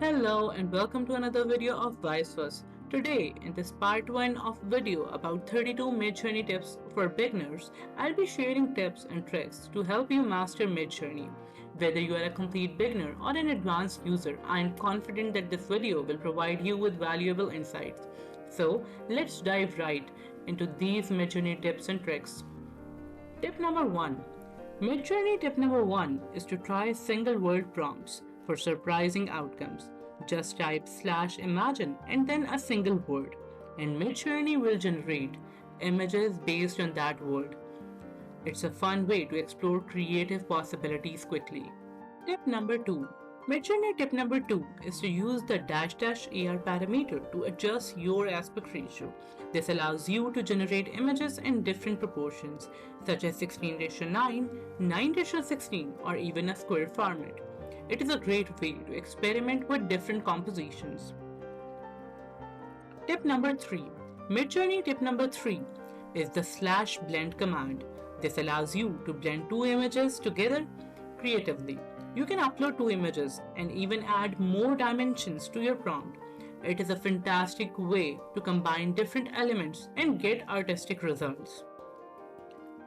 Hello and welcome to another video of Wisefuss. Today, in this part 1 of video about 32 Midjourney tips for beginners, I'll be sharing tips and tricks to help you master Midjourney. Whether you are a complete beginner or an advanced user, I am confident that this video will provide you with valuable insights. So, let's dive right into these Midjourney tips and tricks. Tip number 1. Midjourney tip number 1 is to try single word prompts for surprising outcomes. Just type /imagine and then a single word, and Midjourney will generate images based on that word. It's a fun way to explore creative possibilities quickly. Tip number 2. Midjourney tip number 2 is to use the --AR parameter to adjust your aspect ratio. This allows you to generate images in different proportions, such as 16:9, 9:16, or even a square format. It is a great way to experiment with different compositions. Tip number 3. Midjourney tip number 3 is the /blend command. This allows you to blend two images together creatively. You can upload two images and even add more dimensions to your prompt. It is a fantastic way to combine different elements and get artistic results.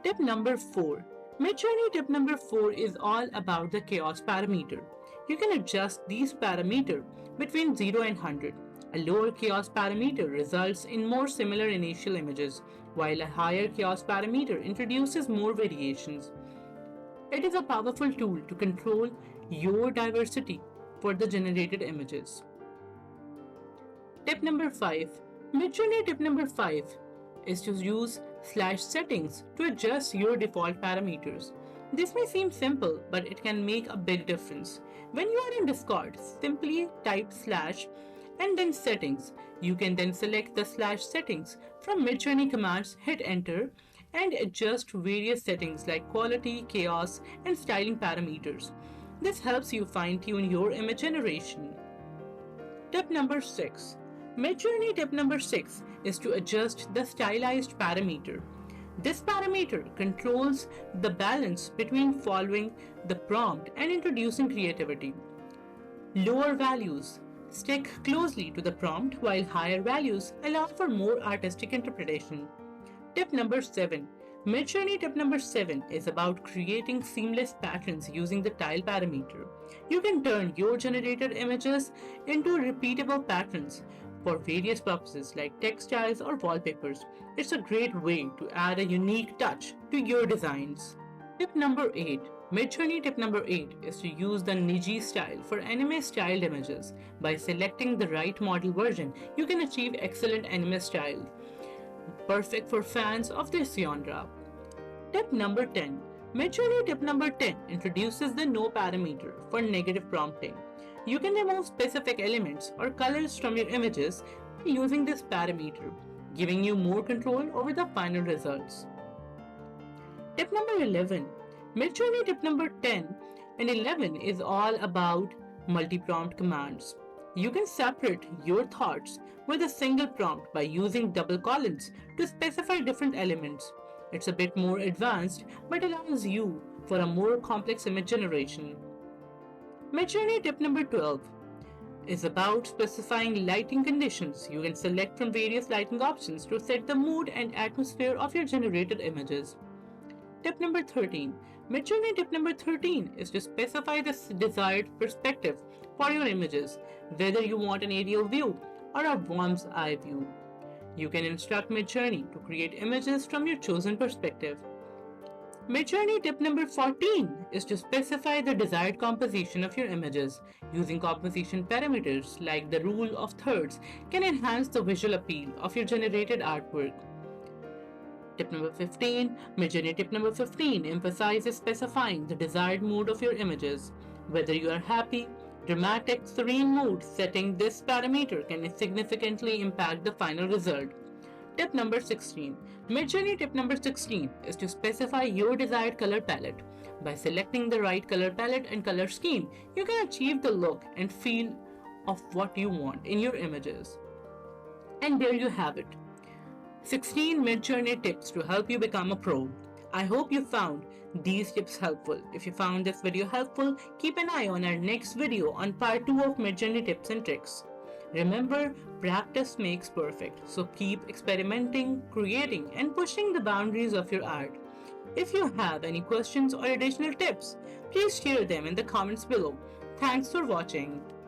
Tip number 4. Midjourney tip number 4 is all about the chaos parameter. You can adjust these parameters between 0 and 100. A lower chaos parameter results in more similar initial images, while a higher chaos parameter introduces more variations. It is a powerful tool to control your diversity for the generated images. Tip number 5. Midjourney tip number 5 is to use /settings to adjust your default parameters. This may seem simple, but it can make a big difference. When you are in Discord, simply type / and then settings. You can then select the /settings from Midjourney commands, hit enter, and adjust various settings like quality, chaos, and styling parameters. This helps you fine-tune your image generation. Tip number 6. Midjourney tip number 6 is to adjust the stylized parameter. This parameter controls the balance between following the prompt and introducing creativity. Lower values stick closely to the prompt, while higher values allow for more artistic interpretation. Tip number 7. Midjourney tip number 7 is about creating seamless patterns using the tile parameter. You can turn your generated images into repeatable patterns for various purposes like textiles or wallpapers. It's a great way to add a unique touch to your designs. Tip number 8. Midjourney tip number 8 is to use the Niji Style for anime styled images. By selecting the right model version, you can achieve excellent anime style, perfect for fans of this genre. Tip number 10. Midjourney tip number 10 introduces the no parameter for negative prompting. You can remove specific elements or colors from your images by using this parameter, giving you more control over the final results. Tip number 11. Midjourney tip number 10 and 11 is all about multi-prompt commands. You can separate your thoughts with a single prompt by using double colons to specify different elements. It's a bit more advanced, but allows you for a more complex image generation. Midjourney tip number 12 is about specifying lighting conditions. You can select from various lighting options to set the mood and atmosphere of your generated images. Tip number 13. Midjourney tip number 13 is to specify the desired perspective for your images, whether you want an aerial view or a worm's eye view. You can instruct Midjourney to create images from your chosen perspective. Midjourney tip number 14 is to specify the desired composition of your images. Using composition parameters like the rule of thirds can enhance the visual appeal of your generated artwork. Tip number 15. Midjourney tip number 15 emphasizes specifying the desired mood of your images. Whether you are happy, dramatic, serene mood, setting this parameter can significantly impact the final result. Tip number 16. Midjourney tip number 16 is to specify your desired color palette. By selecting the right color palette and color scheme, you can achieve the look and feel of what you want in your images. And there you have it. 16 Midjourney tips to help you become a pro. I hope you found these tips helpful. If you found this video helpful, keep an eye on our next video on part 2 of Midjourney tips and tricks. Remember, practice makes perfect, so keep experimenting, creating, and pushing the boundaries of your art. If you have any questions or additional tips, please share them in the comments below. Thanks for watching.